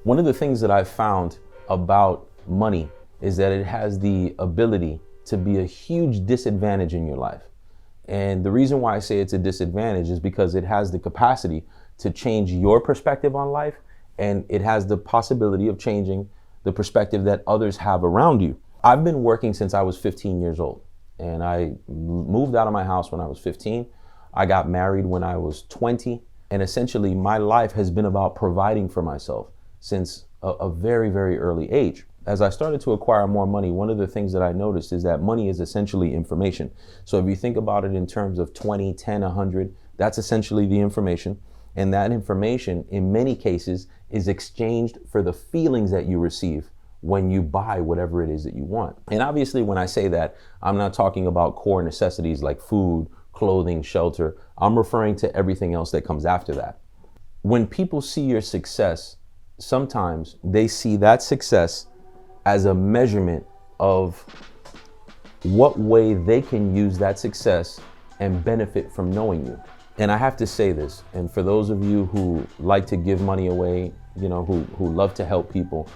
One of the things that I've found about money is that it has the ability to be a huge disadvantage in your life. And the reason why I say it's a disadvantage is because it has the capacity to change your perspective on life, and it has the possibility of changing the perspective that others have around you. I've been working since I was 15 years old, and I moved out of my house when I was 15. I got married when I was 20, and essentially my life has been about providing for myself since a very, very early age. As I started to acquire more money, one of the things that I noticed is that money is essentially information. So if you think about it in terms of 20, 10, 100, that's essentially the information. And that information, in many cases, is exchanged for the feelings that you receive when you buy whatever it is that you want. And obviously, when I say that, I'm not talking about core necessities like food, clothing, shelter. I'm referring to everything else that comes after that. When people see your success, sometimes they see that success as a measurement of what way they can use that success and benefit from knowing you. And I have to say this, and for those of you who like to give money away, who love to help people,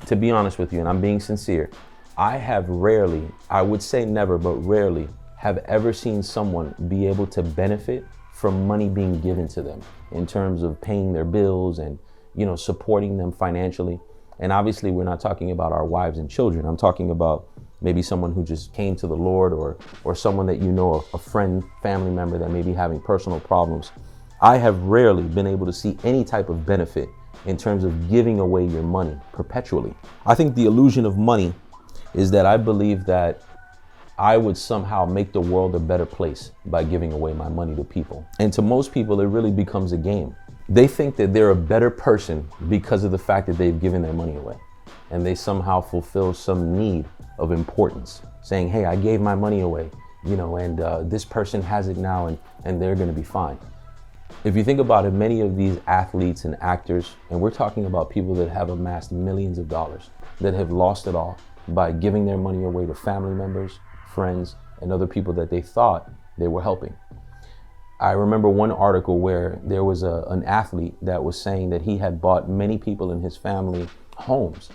to be honest with you, and I'm being sincere, I have rarely, I would say never, but rarely have ever seen someone be able to benefit from money being given to them in terms of paying their bills and, supporting them financially. And obviously, we're not talking about our wives and children. I'm talking about maybe someone who just came to the Lord, or someone that a friend, family member that may be having personal problems. I have rarely been able to see any type of benefit in terms of giving away your money perpetually. I think the illusion of money is that I believe that I would somehow make the world a better place by giving away my money to people. And to most people, it really becomes a game. They think that they're a better person because of the fact that they've given their money away. And they somehow fulfill some need of importance, saying, hey, I gave my money away, and this person has it now, and they're going to be fine. If you think about it, many of these athletes and actors, and we're talking about people that have amassed millions of dollars, that have lost it all by giving their money away to family members, friends, and other people that they thought they were helping. I remember one article where there was an athlete that was saying that he had bought many people in his family homes.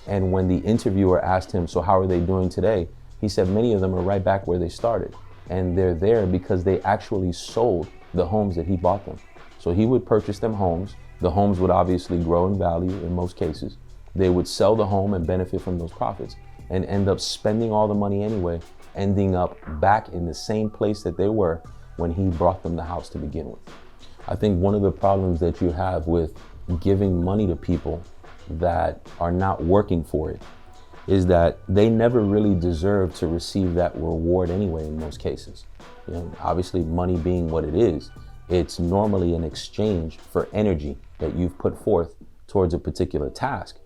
And when the interviewer asked him, so how are they doing today? He said many of them are right back where they started. And they're there because they actually sold the homes that he bought them. So he would purchase them homes. The homes would obviously grow in value in most cases. They would sell the home and benefit from those profits and end up spending all the money anyway, ending up back in the same place that they were when he brought them the house to begin with. I think one of the problems that you have with giving money to people that are not working for it is that they never really deserve to receive that reward anyway in most cases. Obviously, money being what it is, it's normally an exchange for energy that you've put forth towards a particular task.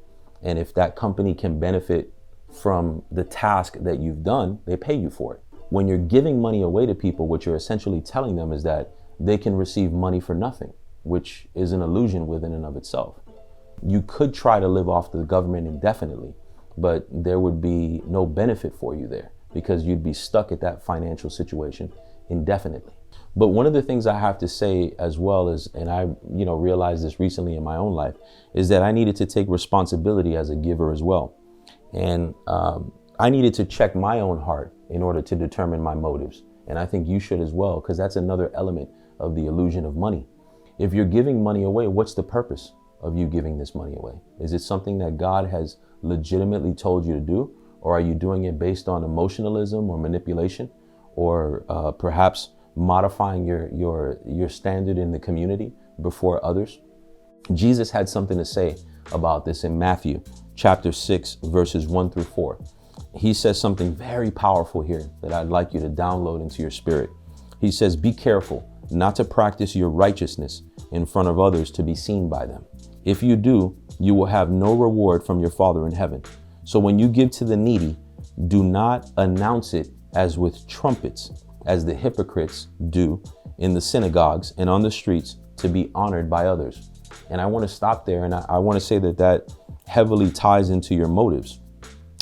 And if that company can benefit from the task that you've done, they pay you for it. When you're giving money away to people, what you're essentially telling them is that they can receive money for nothing, which is an illusion within and of itself. You could try to live off the government indefinitely, but there would be no benefit for you there because you'd be stuck at that financial situation indefinitely. But one of the things I have to say as well is, and I realized this recently in my own life, is that I needed to take responsibility as a giver as well. And I needed to check my own heart in order to determine my motives. And I think you should as well, because that's another element of the illusion of money. If you're giving money away, what's the purpose of you giving this money away? Is it something that God has legitimately told you to do? Or are you doing it based on emotionalism or manipulation? Or perhaps modifying your standard in the community before others? Jesus had something to say about this in Matthew chapter 6, verses 1 through 4. He says something very powerful here that I'd like you to download into your spirit. He says, be careful not to practice your righteousness in front of others to be seen by them. If you do, you will have no reward from your Father in heaven. So when you give to the needy, do not announce it as with trumpets, as the hypocrites do in the synagogues and on the streets to be honored by others. And I want to stop there, and I want to say that heavily ties into your motives.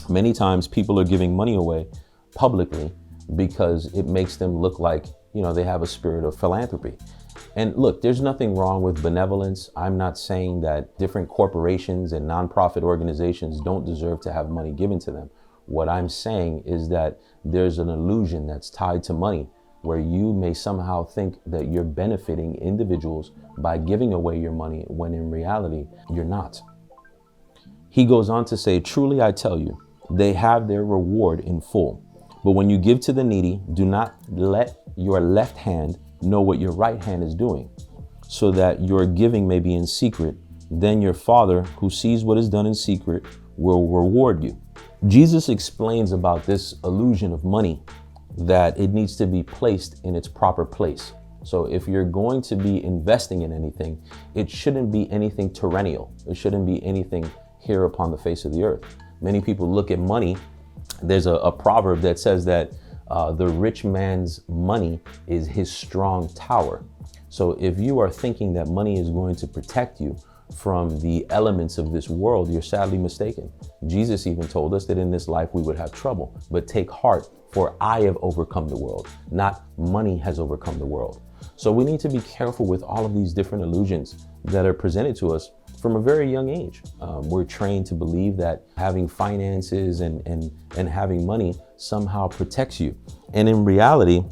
Many times people are giving money away publicly because it makes them look like, they have a spirit of philanthropy. And look, there's nothing wrong with benevolence. I'm not saying that different corporations and nonprofit organizations don't deserve to have money given to them. What I'm saying is that there's an illusion that's tied to money where you may somehow think that you're benefiting individuals by giving away your money when in reality, you're not. He goes on to say, truly I tell you, they have their reward in full. But when you give to the needy, do not let your left hand know what your right hand is doing, so that your giving may be in secret. Then your Father, who sees what is done in secret, will reward you. Jesus explains about this illusion of money, that it needs to be placed in its proper place. So if you're going to be investing in anything, it shouldn't be anything perennial. It shouldn't be anything here upon the face of the earth. Many people look at money. There's a proverb that says that the rich man's money is his strong tower. So if you are thinking that money is going to protect you from the elements of this world, you're sadly mistaken. Jesus even told us that in this life we would have trouble, but take heart, for I have overcome the world, not money has overcome the world. So we need to be careful with all of these different illusions that are presented to us from a very young age. We're trained to believe that having finances and having money somehow protects you. And in reality,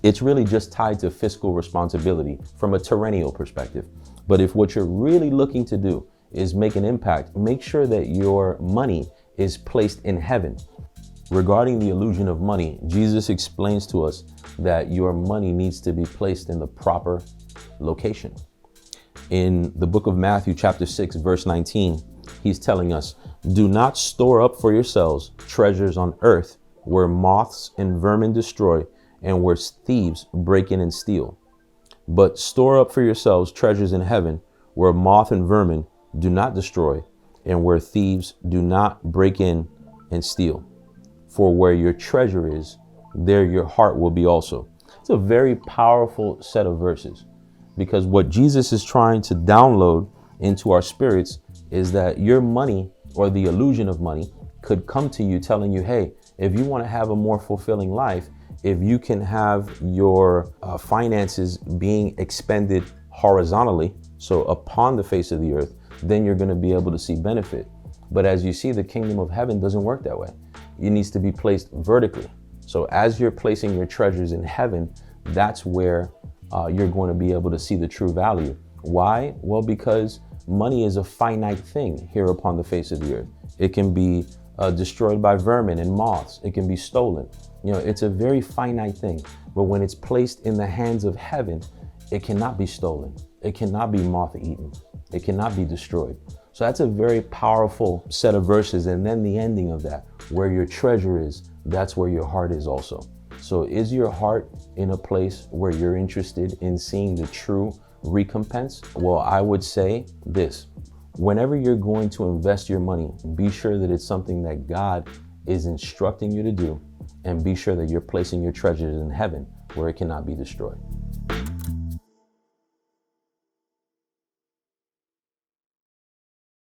it's really just tied to fiscal responsibility from a perennial perspective. But if what you're really looking to do is make an impact, make sure that your money is placed in heaven. Regarding the illusion of money, Jesus explains to us that your money needs to be placed in the proper location. In the book of Matthew, chapter 6, verse 19, he's telling us, do not store up for yourselves treasures on earth where moths and vermin destroy and where thieves break in and steal. But store up for yourselves treasures in heaven where moth and vermin do not destroy and where thieves do not break in and steal. For where your treasure is, there your heart will be also. It's a very powerful set of verses, because what Jesus is trying to download into our spirits is that your money, or the illusion of money, could come to you telling you, hey, if you want to have a more fulfilling life, if you can have your finances being expended horizontally, so upon the face of the earth, then you're going to be able to see benefit. But as you see, the kingdom of heaven doesn't work that way. It needs to be placed vertically. So as you're placing your treasures in heaven, that's where you're going to be able to see the true value. Why? Well, because money is a finite thing here upon the face of the earth. It can be destroyed by vermin and moths. It can be stolen. It's a very finite thing. But when it's placed in the hands of heaven, it cannot be stolen. It cannot be moth-eaten. It cannot be destroyed. So that's a very powerful set of verses. And then the ending of that, where your treasure is, that's where your heart is also. So is your heart in a place where you're interested in seeing the true recompense? Well, I would say this: whenever you're going to invest your money, be sure that it's something that God is instructing you to do, and be sure that you're placing your treasures in heaven where it cannot be destroyed.